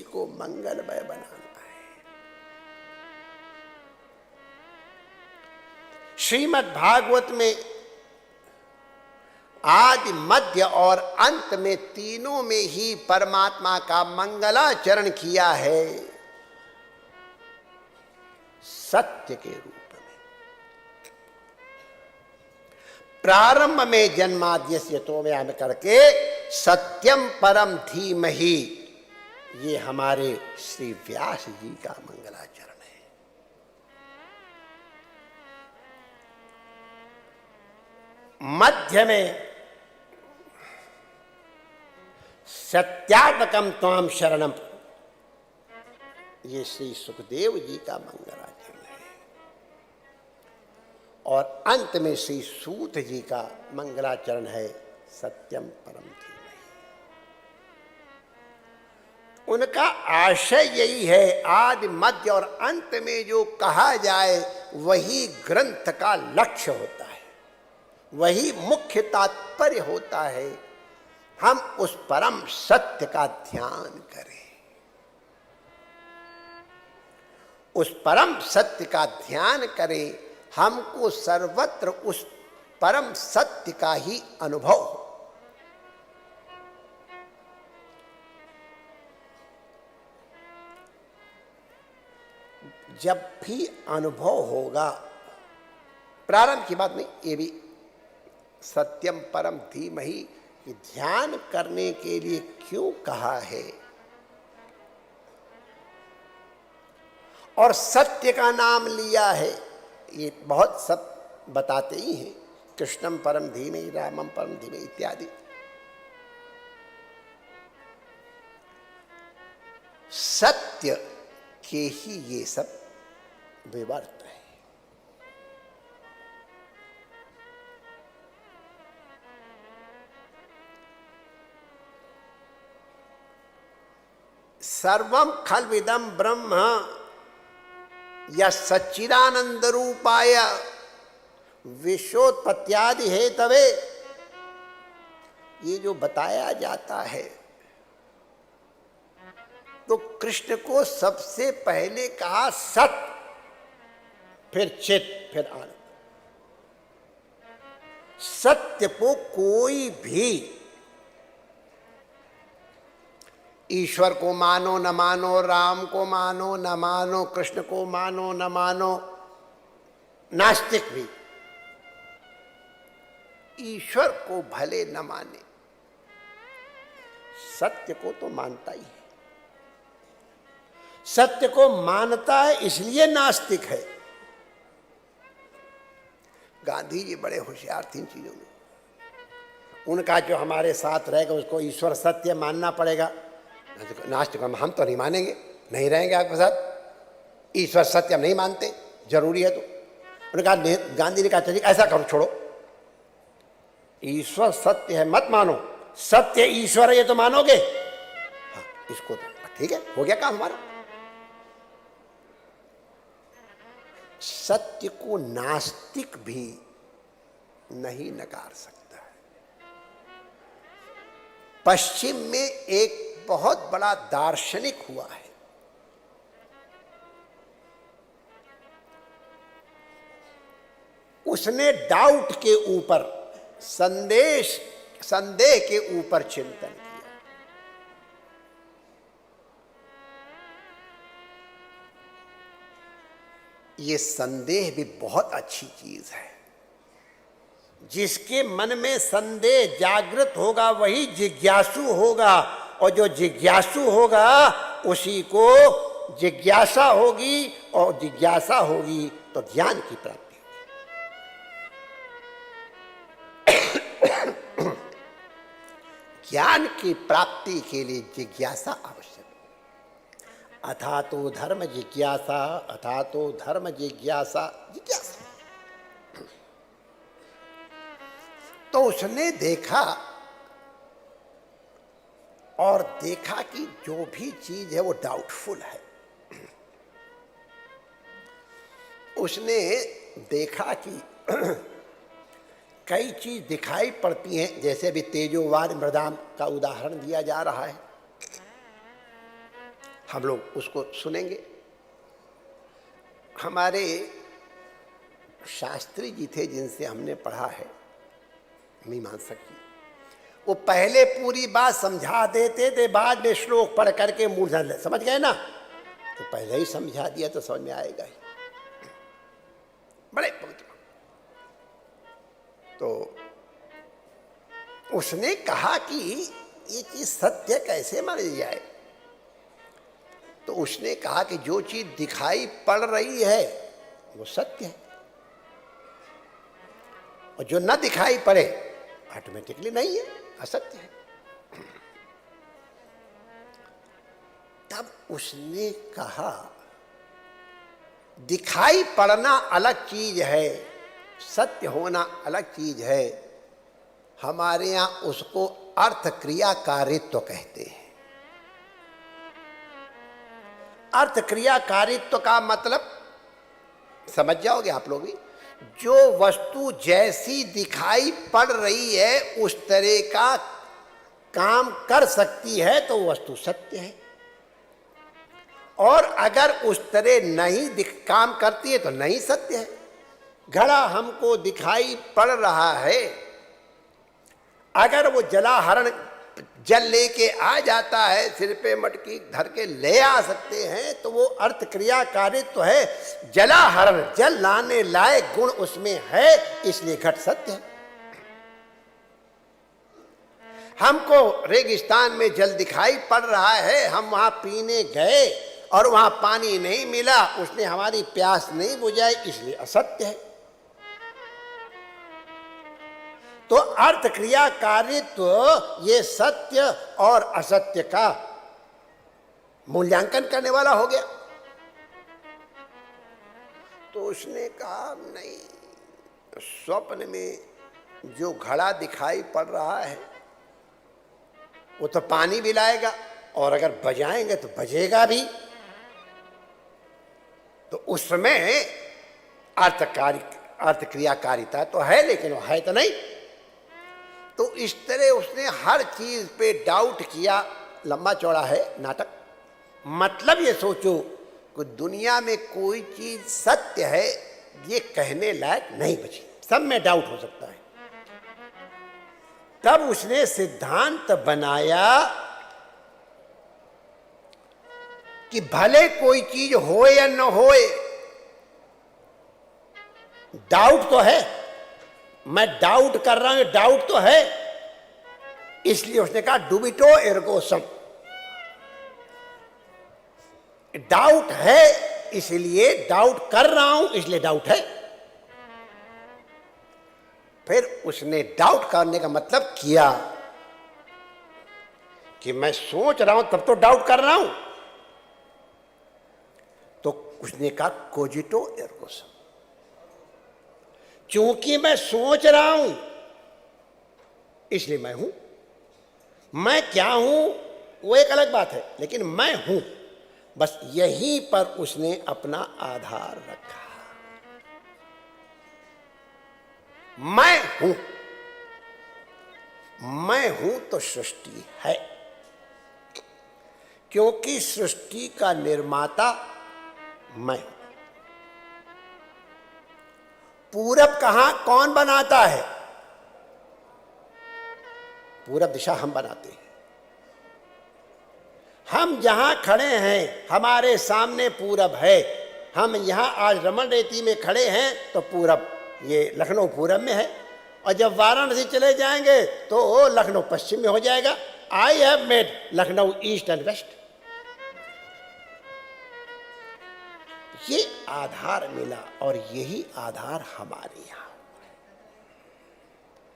को मंगलमय बनाना है। श्रीमद् भागवत में आदि मध्य और अंत में तीनों में ही परमात्मा का मंगलाचरण किया है सत्य के रूप में। प्रारंभ में जन्माद्यस्य तोमयाम करके सत्यम परम धीमहि, ये हमारे श्री व्यास जी का मंगलाचरण है। मध्य में सत्यात्मकम त्वाम शरणम, ये श्री सुखदेव जी का मंगलाचरण है। और अंत में श्री सूत जी का मंगलाचरण है सत्यम परम धीमहि। उनका आशय यही है, आदि मध्य और अंत में जो कहा जाए वही ग्रंथ का लक्ष्य होता है, वही मुख्य तात्पर्य होता है। हम उस परम सत्य का ध्यान करें, उस परम सत्य का ध्यान करें, हमको सर्वत्र उस परम सत्य का ही अनुभव हो। जब भी अनुभव होगा, प्रारंभ की बात नहीं, ये भी सत्यम परम धीमहि ध्यान करने के लिए क्यों कहा है। और सत्य का नाम लिया है, ये बहुत सब बताते ही हैं, कृष्णम परम धीमहि, रामम परम धीमहि इत्यादि। सत्य के ही ये सब विवर्त है। सर्वम खल्विदम ब्रह्म या सच्चिदानंद रूपाय विश्वोत्पत्त्यादि हेतवे, ये जो बताया जाता है तो कृष्ण को सबसे पहले कहा सत्य, फिर चित, फिर आनंद। सत्य को कोई भी, ईश्वर को मानो न मानो, राम को मानो न मानो, कृष्ण को मानो न मानो, नास्तिक भी ईश्वर को भले न माने, सत्य को तो मानता ही है। सत्य को मानता है इसलिए नास्तिक है। गांधी जी बड़े होशियार थे इन चीजों में। उनका जो हमारे साथ रहेगा उसको ईश्वर सत्य मानना पड़ेगा। नास्तिक हम तो नहीं मानेंगे, नहीं रहेंगे आपके साथ, ईश्वर सत्य हम नहीं मानते, जरूरी है। तो उन्होंने कहा, गांधी ने कहा चलिए ऐसा करो, छोड़ो, ईश्वर सत्य है मत मानो, सत्य ईश्वर है ये तो मानोगे। हाँ, इसको तो ठीक है, हो गया काम हमारा। सत्य को नास्तिक भी नहीं नकार सकता है। पश्चिम में एक बहुत बड़ा दार्शनिक हुआ है, उसने डाउट के ऊपर, संदेह के ऊपर चिंतन किया। ये संदेह भी बहुत अच्छी चीज है। जिसके मन में संदेह जागृत होगा वही जिज्ञासु होगा, और जो जिज्ञासु होगा उसी को जिज्ञासा होगी, और जिज्ञासा होगी तो ज्ञान की प्राप्ति होगी। ज्ञान की प्राप्ति के लिए जिज्ञासा आवश्यक है। अथा तो धर्म जिज्ञासा, अथा तो धर्म जिज्ञासा, जिज्ञासा। तो उसने देखा और देखा कि जो भी चीज है वो डाउटफुल है। उसने देखा कि कई चीज दिखाई पड़ती हैं, जैसे भी तेजोवान मृदाम का उदाहरण दिया जा रहा है। हम लोग उसको सुनेंगे। हमारे शास्त्री जी थे जिनसे हमने पढ़ा है, मीमांसक जी, वो पहले पूरी बात समझा देते थे, बाद में श्लोक पढ़ करके मूर्धन समझ गए ना, तो पहले ही समझा दिया तो समझ में आएगा ही। बड़े पवित्र। तो उसने कहा कि ये चीज सत्य कैसे मानी जाए? तो उसने कहा कि जो चीज दिखाई पड़ रही है वो सत्य है, और जो न दिखाई पड़े ऑटोमेटिकली नहीं है, असत्य है। तब उसने कहा दिखाई पड़ना अलग चीज है, सत्य होना अलग चीज है। हमारे यहां उसको अर्थ क्रियाकारित्व कहते हैं। अर्थ क्रियाकारित्व का मतलब समझ जाओगे आप लोग भी, जो वस्तु जैसी दिखाई पड़ रही है उस तरह का काम कर सकती है तो वस्तु सत्य है, और अगर उस तरह नहीं काम करती है तो नहीं सत्य है। घड़ा हमको दिखाई पड़ रहा है, अगर वो जलाहरण जल लेके आ जाता है, सिर पे मटकी धर के ले आ सकते हैं, तो वो अर्थ क्रियाकारित्व तो है। जलाहरण जल लाने लायक गुण उसमें है, इसलिए घट सत्य है। हमको रेगिस्तान में जल दिखाई पड़ रहा है, हम वहां पीने गए और वहां पानी नहीं मिला, उसने हमारी प्यास नहीं बुझाई, इसलिए असत्य है। तो अर्थ क्रियाकारित्व ये सत्य और असत्य का मूल्यांकन करने वाला हो गया। तो उसने कहा नहीं, स्वप्न में जो घड़ा दिखाई पड़ रहा है वो तो पानी भी लाएगा, और अगर बजाएंगे तो बजेगा भी, तो उसमें अर्थ क्रियाकारिता तो है, लेकिन वो है तो नहीं। तो इस तरह उसने हर चीज पे डाउट किया। लंबा चौड़ा है नाटक। मतलब ये सोचो कि दुनिया में कोई चीज सत्य है ये कहने लायक नहीं बची, सब में डाउट हो सकता है। तब उसने सिद्धांत बनाया कि भले कोई चीज हो या न होए, डाउट तो है। मैं डाउट कर रहा हूं, डाउट तो है, इसलिए उसने कहा डुबिटो एर्गो सम। डाउट है इसलिए डाउट कर रहा हूं, इसलिए डाउट है। फिर उसने डाउट करने का मतलब किया कि मैं सोच रहा हूं तब तो डाउट कर रहा हूं। तो उसने कहा कोजिटो एर्गो सम, क्योंकि मैं सोच रहा हूं इसलिए मैं हूं। मैं क्या हूं वो एक अलग बात है, लेकिन मैं हूं। बस यहीं पर उसने अपना आधार रखा। मैं हूं, मैं हूं तो सृष्टि है, क्योंकि सृष्टि का निर्माता मैं हूं। पूरब कहां कौन बनाता है? पूरब दिशा हम बनाते हैं। हम जहां खड़े हैं हमारे सामने पूरब है। हम यहां आज रमन रेती में खड़े हैं तो पूरब, ये लखनऊ पूरब में है, और जब वाराणसी चले जाएंगे तो लखनऊ पश्चिम में हो जाएगा। I have made Lucknow east and west. ये आधार मिला, और यही आधार हमारे यहां।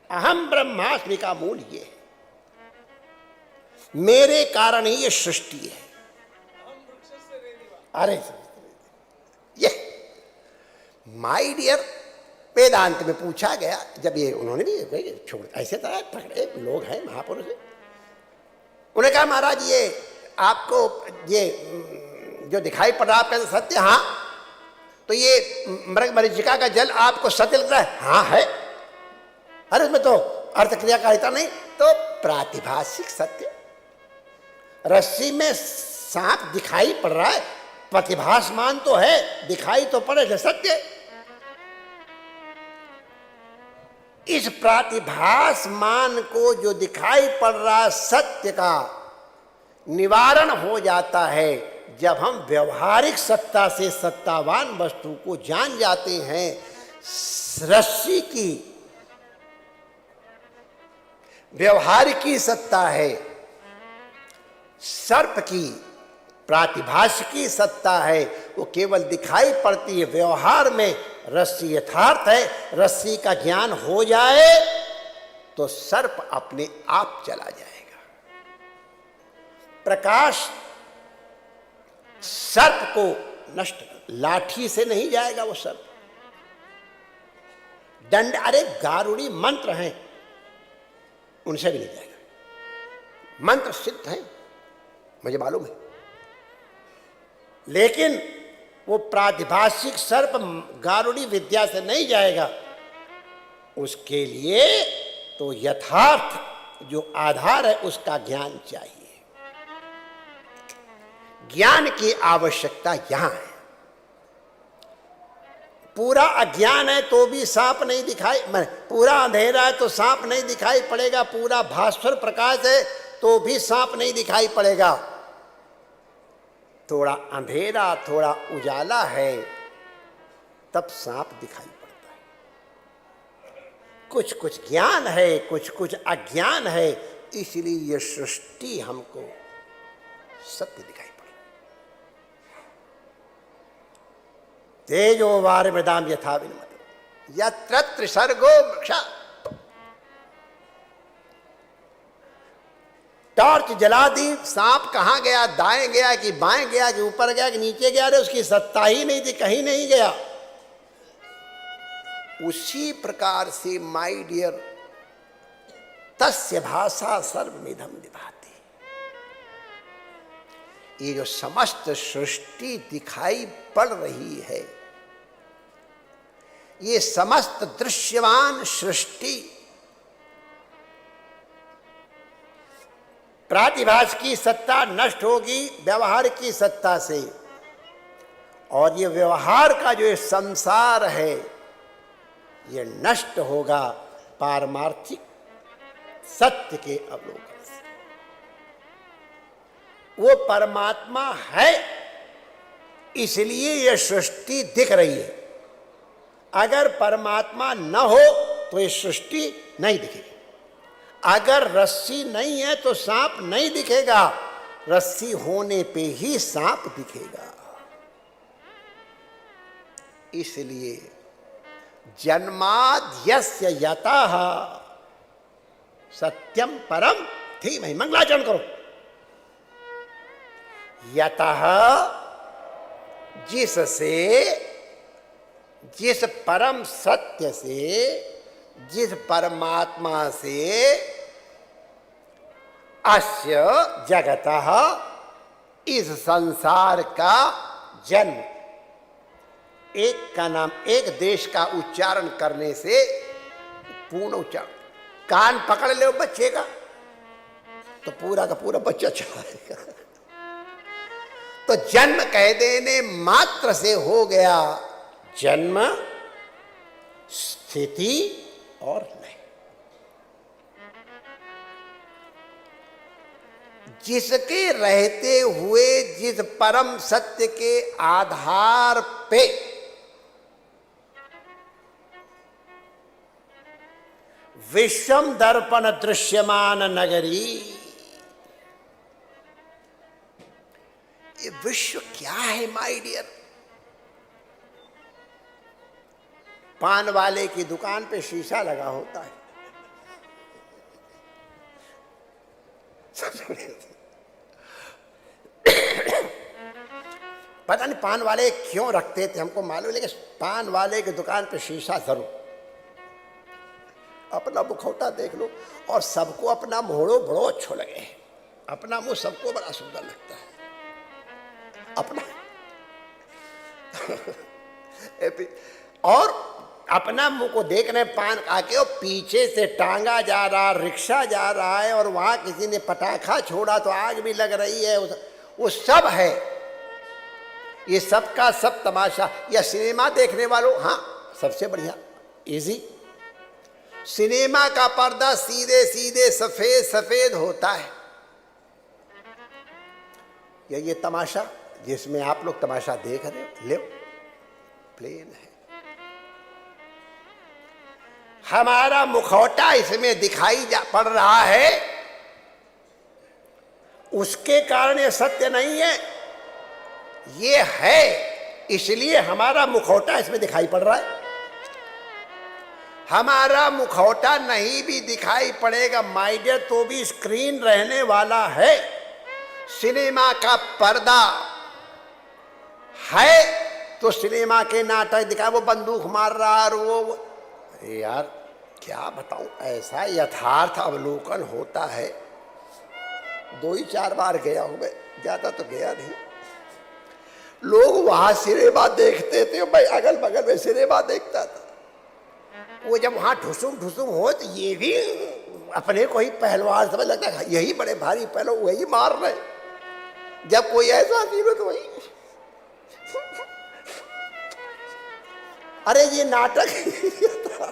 अहम ब्रह्मास्मि का मूल ये है, मेरे कारण ही ये सृष्टि है। अरे ये माय डियर, वेदांत में पूछा गया, जब ये उन्होंने भी छोड़, ऐसे तरह तगड़े लोग हैं महापुरुष, उन्होंने कहा महाराज ये आपको ये जो दिखाई पड़ रहा है आपका सत्य? हाँ। तो ये मृग मरीचिका का जल आपको सत्य लगता है? हाँ है। अरे उसमें तो अर्थ क्रियाकारिता नहीं, तो प्रातिभाषिक सत्य। रस्सी में सांप दिखाई पड़ रहा है, प्रतिभासमान तो है, दिखाई तो पड़े सत्य। इस प्रतिभासमान को जो दिखाई पड़ रहा सत्य का निवारण हो जाता है जब हम व्यवहारिक सत्ता से सत्तावान वस्तु को जान जाते हैं। रस्सी की व्यवहारिकी सत्ता है, सर्प की प्रातिभाषिकी सत्ता है, वो केवल दिखाई पड़ती है। व्यवहार में रस्सी यथार्थ है, रस्सी का ज्ञान हो जाए तो सर्प अपने आप चला जाएगा। प्रकाश सर्प को नष्ट कर, लाठी से नहीं जाएगा वो सर्प, दंड, अरे गारुड़ी मंत्र हैं, उनसे भी नहीं जाएगा। मंत्र सिद्ध हैं, मुझे मालूम है, लेकिन वो प्रातिभाषिक सर्प गारुड़ी विद्या से नहीं जाएगा। उसके लिए तो यथार्थ जो आधार है उसका ज्ञान चाहिए। ज्ञान की आवश्यकता यहां है। पूरा अज्ञान है तो भी सांप नहीं दिखाई, पूरा अंधेरा है तो सांप नहीं दिखाई पड़ेगा, पूरा भास्वर प्रकाश है तो भी सांप नहीं दिखाई पड़ेगा। थोड़ा अंधेरा थोड़ा उजाला है तब सांप दिखाई पड़ता है। कुछ कुछ ज्ञान है, कुछ कुछ अज्ञान है, इसलिए यह सृष्टि हमको सत्य दिखाई पड़ता। तेजो वारिमृदाम यथा विनिमतो यत्र त्रिसर्गो वृक्षा। टॉर्च जला दी, सांप कहां गया, दाएं गया कि बाएं गया कि ऊपर गया कि नीचे गया, रे उसकी सत्ता ही नहीं थी, कहीं नहीं गया। उसी प्रकार से माय डियर तस्य भाषा सर्वमिदं विभाति। ये जो समस्त सृष्टि दिखाई पड़ रही है, ये समस्त दृश्यमान सृष्टि प्रातिभास की सत्ता नष्ट होगी व्यवहार की सत्ता से, और ये व्यवहार का जो ये संसार है ये नष्ट होगा पारमार्थिक सत्य के अवलोकन से। वो परमात्मा है इसलिए ये सृष्टि दिख रही है। अगर परमात्मा न हो तो ये सृष्टि नहीं दिखेगी। अगर रस्सी नहीं है तो सांप नहीं दिखेगा, रस्सी होने पे ही सांप दिखेगा। इसलिए जन्माद्यस्य यतः सत्यम परम धीमहि, मंगलाचरण करो। यतः जिससे, जिस परम सत्य से, जिस परमात्मा से, अस्य जगतः इस संसार का जन्म, एक का नाम, एक देश का उच्चारण करने से पूर्ण उच्चारण, कान पकड़ ले बच्चे का तो पूरा का पूरा बच्चा चलाएगा। तो जन्म कह देने मात्र से हो गया जन्म, स्थिति और लय। जिसके रहते हुए जिस परम सत्य के आधार पे विश्वम दर्पण दृश्यमान नगरी, ये विश्व क्या है माय डियर? पान वाले की दुकान पे शीशा लगा होता है, पता नहीं पान वाले क्यों रखते थे, हमको मालूम, लेकिन पान वाले की दुकान पे शीशा जरूर। अपना मुखौटा देख लो और सबको अपना मोहड़ो बड़ो अच्छो लगे, अपना मुंह सबको बड़ा सुंदर लगता है अपना और अपना मुंह को देखने पान आके और पीछे से टांगा जा रहा, रिक्शा जा रहा है और वहां किसी ने पटाखा छोड़ा तो आग भी लग रही है, वो सब है, ये सब का सब तमाशा। या सिनेमा देखने वालों, हाँ सबसे बढ़िया इजी, सिनेमा का पर्दा सीधे सीधे सफेद सफेद होता है। ये तमाशा जिसमें आप लोग तमाशा देख रहे हो, ले प्लेन है। हमारा मुखौटा इसमें दिखाई पड़ रहा है, उसके कारण ये सत्य नहीं है, ये है इसलिए हमारा मुखौटा इसमें दिखाई पड़ रहा है। हमारा मुखौटा नहीं भी दिखाई पड़ेगा माय डियर, तो भी स्क्रीन रहने वाला है। सिनेमा का पर्दा है तो सिनेमा के नाटक दिखाए, वो बंदूक मार रहा और वो अरे यार क्या बताऊं, ऐसा यथार्थ अवलोकन होता है। 2-4 बार गया हूं मैं, ज्यादा तो गया नहीं। लोग वहां सिनेमा देखते थे, मैं अगल बगल में सिनेमा देखता था। वो जब वहां ठुसुम ठुसुम हो तो ये भी अपने को ही पहलवान समझ लगता है, यही बड़े भारी पहलवान वही मार रहे। जब कोई ऐसा सीन हो तो वही अरे ये नाटक था।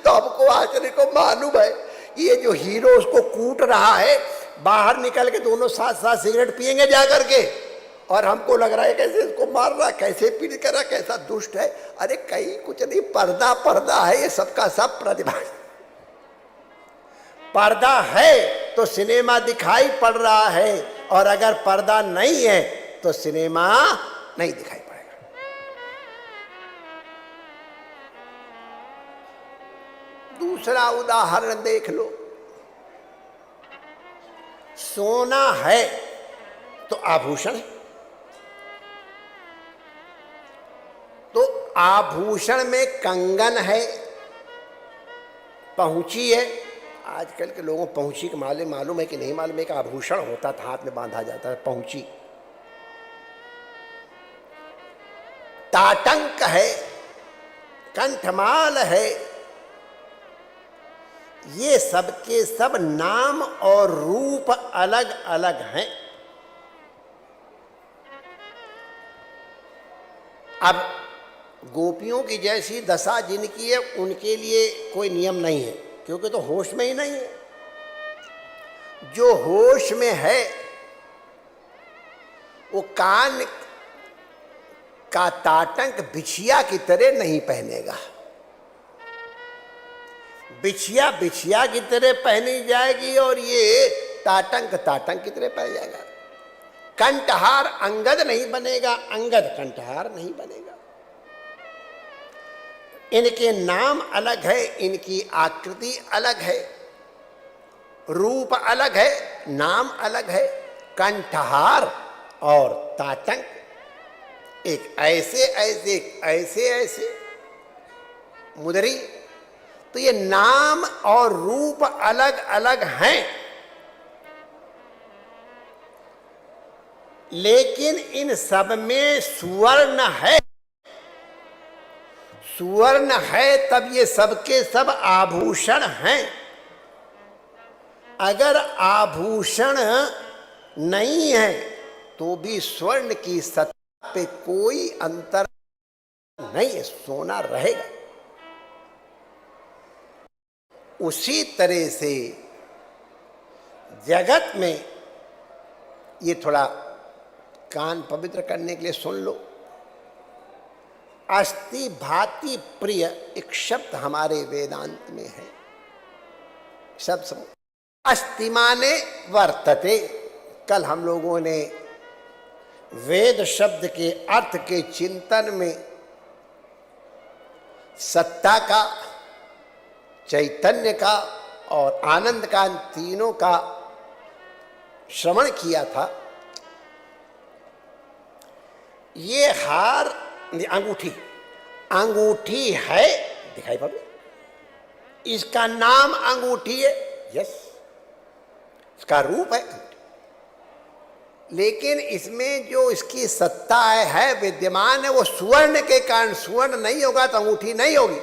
तो हमको आश्चर्य को मालूम है, ये जो हीरो उसको कूट रहा है, बाहर निकल के दोनों साथ साथ सिगरेट पिएंगे जा करके, और हमको लग रहा है कैसे इसको मार रहा, कैसे पीड़ कर रहा, कैसा दुष्ट है। अरे कहीं कुछ नहीं, पर्दा पर्दा है, ये सबका सब प्रतिभा। पर्दा है तो सिनेमा दिखाई पड़ रहा है, और अगर पर्दा नहीं है तो सिनेमा नहीं दिखाई पड़ेगा। दूसरा उदाहरण देख लो, सोना है तो आभूषण है, तो आभूषण में कंगन है, पहुंची है। आजकल के लोगों को पहुंची के मालूम है कि नहीं मालूम है, कि आभूषण होता था, हाथ में बांधा जाता है पहुंची। ताटंक है, कंठमाल है, ये सबके सब नाम और रूप अलग अलग हैं। अब गोपियों की जैसी दशा जिनकी है उनके लिए कोई नियम नहीं है, क्योंकि तो होश में ही नहीं है। जो होश में है वो कान का ताटंक बिछिया की तरह नहीं पहनेगा। बिछिया बिछिया की तरह पहनी जाएगी और ये ताटंक ताटंक की तरह पहन जाएगा। कंठहार अंगद नहीं बनेगा, अंगद कंठहार नहीं बनेगा। इनके नाम अलग है, इनकी आकृति अलग है, रूप अलग है, नाम अलग है। कंठहार और ताटंक एक ऐसे ऐसे ऐसे ऐसे मुदरी, तो ये नाम और रूप अलग अलग हैं, लेकिन इन सब में सुवर्ण है। सुवर्ण है तब ये सबके सब आभूषण हैं। अगर आभूषण नहीं है तो भी स्वर्ण की सत्ता पे कोई अंतर नहीं है, सोना रहेगा। उसी तरह से जगत में, ये थोड़ा कान पवित्र करने के लिए सुन लो, अस्ति भाति प्रिय एक शब्द हमारे वेदांत में है। शब्द समझो, अस्ति माने वर्तते। कल हम लोगों ने वेद शब्द के अर्थ के चिंतन में सत्ता का, चैतन्य का और आनंद का, तीनों का श्रवण किया था। ये हार, अंगूठी, अंगूठी है, दिखाई पड़, इसका नाम अंगूठी है, यस, इसका रूप है, लेकिन इसमें जो इसकी सत्ता है विद्यमान है वो सुवर्ण के कारण। सुवर्ण नहीं होगा तो अंगूठी नहीं होगी।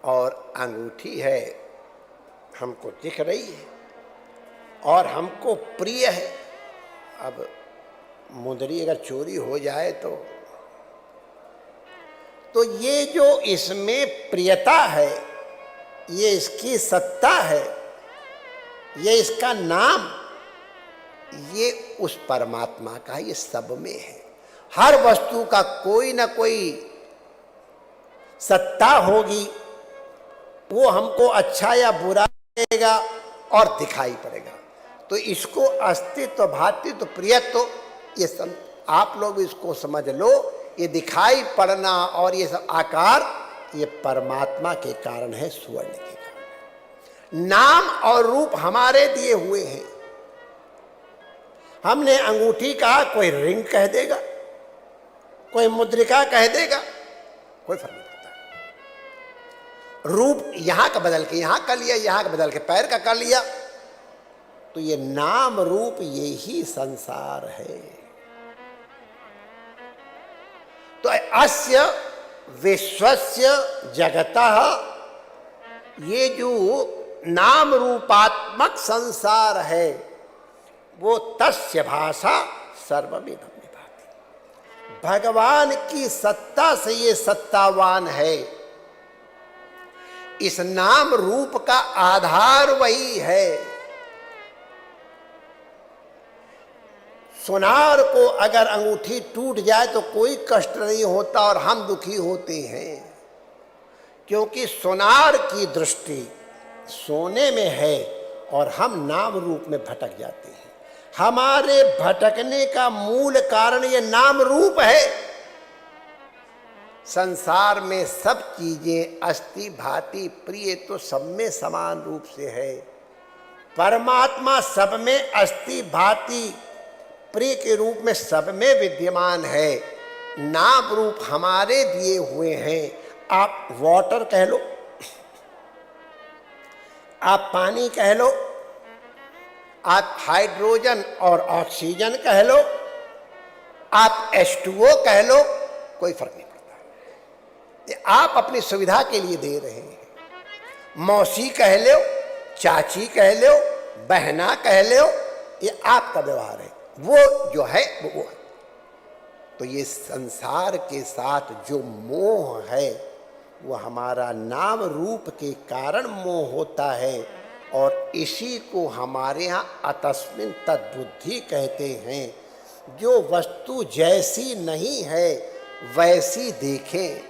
और अंगूठी है, हमको दिख रही है, और हमको प्रिय है। अब मुंदरी अगर चोरी हो जाए तो ये जो इसमें प्रियता है, ये इसकी सत्ता है, ये इसका नाम, ये उस परमात्मा का, ये सब में है। हर वस्तु का कोई ना कोई सत्ता होगी, वो हमको अच्छा या बुरा लगेगा और दिखाई पड़ेगा। तो इसको अस्तित्व, भातृत्व, प्रियत्व, ये सब आप लोग इसको समझ लो। ये दिखाई पड़ना और ये सब आकार, ये परमात्मा के कारण है, स्वर्ण के कारण। नाम और रूप हमारे दिए हुए हैं। हमने अंगूठी कहा, कोई रिंग कह देगा, कोई मुद्रिका कह देगा, कोई फर्क नहीं पड़ता। रूप यहां का बदल के यहां कर लिया, यहां का बदल के पैर का कर लिया, तो ये नाम रूप, ये ही संसार है। तो अस्य विश्वस्य जगतः, ये जो नाम रूपात्मक संसार है, वो तस्य भाषा सर्वमिदं विभाति। भगवान की सत्ता से ये सत्तावान है। इस नाम रूप का आधार वही है। सोनार को अगर अंगूठी टूट जाए तो कोई कष्ट नहीं होता और हम दुखी होते हैं, क्योंकि सोनार की दृष्टि सोने में है और हम नाम रूप में भटक जाते हैं। हमारे भटकने का मूल कारण ये नाम रूप है। संसार में सब चीजें अस्ति भांति प्रिय तो सब में समान रूप से है। परमात्मा सब में अस्ति भांति प्रिय के रूप में सब में विद्यमान है। नाम रूप हमारे दिए हुए हैं। आप वाटर कह लो, आप पानी कह लो, आप हाइड्रोजन और ऑक्सीजन कह लो, आप H2O कह लो, कोई फर्क नहीं पड़ता। ये आप अपनी सुविधा के लिए दे रहे हैं। मौसी कह लो, चाची कह लो, बहना कह लो, ये आपका व्यवहार है। वो जो है वो है। तो ये संसार के साथ जो मोह है, वो हमारा नाम रूप के कारण मोह होता है। और इसी को हमारे यहाँ अतस्मिन् तद्बुद्धि कहते हैं। जो वस्तु जैसी नहीं है वैसी देखें।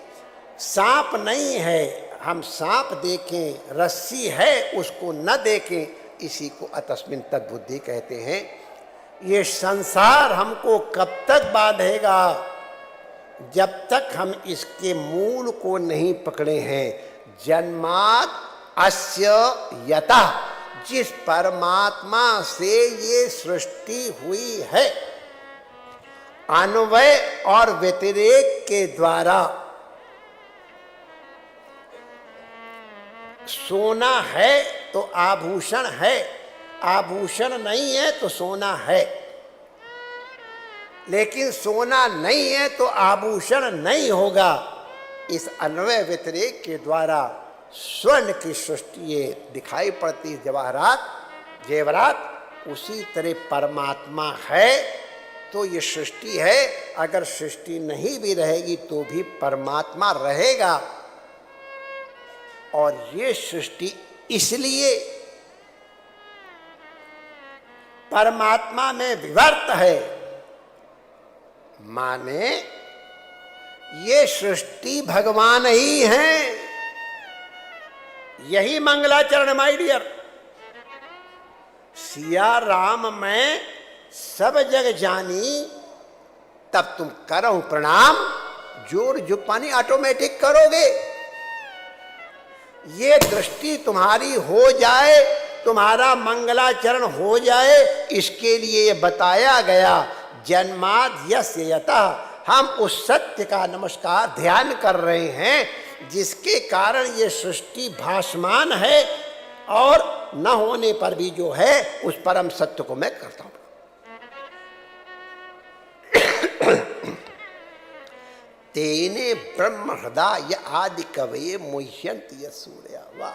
सांप नहीं है, हम सांप देखें, रस्सी है उसको न देखें, इसी को अतस्मिन् तद्बुद्धि कहते हैं। ये संसार हमको कब तक बांधेगा? जब तक हम इसके मूल को नहीं पकड़े हैं। जन्मात् अस्य यतः, जिस परमात्मा से ये सृष्टि हुई है, अन्वय और व्यतिरेक के द्वारा सोना है तो आभूषण है, आभूषण नहीं है तो सोना है। लेकिन सोना नहीं है तो आभूषण नहीं होगा। इस अन्वय व्यतिरेक के द्वारा स्वर्ण की सृष्टि ये दिखाई पड़ती, जवाहरात जेवरात। उसी तरह परमात्मा है तो ये सृष्टि है। अगर सृष्टि नहीं भी रहेगी तो भी परमात्मा रहेगा। और ये सृष्टि इसलिए परमात्मा में विवर्त है, माने ये सृष्टि भगवान ही है। यही मंगलाचरण माय डियर। सिया राम मैं सब जग जानी, तब तुम करो प्रणाम, जोर जुपानी ऑटोमेटिक करोगे। ये दृष्टि तुम्हारी हो जाए, तुम्हारा मंगलाचरण हो जाए, इसके लिए ये बताया गया। जन्माद् यस्य यतः, हम उस सत्य का नमस्कार ध्यान कर रहे हैं जिसके कारण ये सृष्टि भासमान है। और न होने पर भी जो है उस परम सत्य को मैं करता हूं। तेने ब्रह्म हृदय आदि कवये मुह्यन्ति सूर्या। वाह।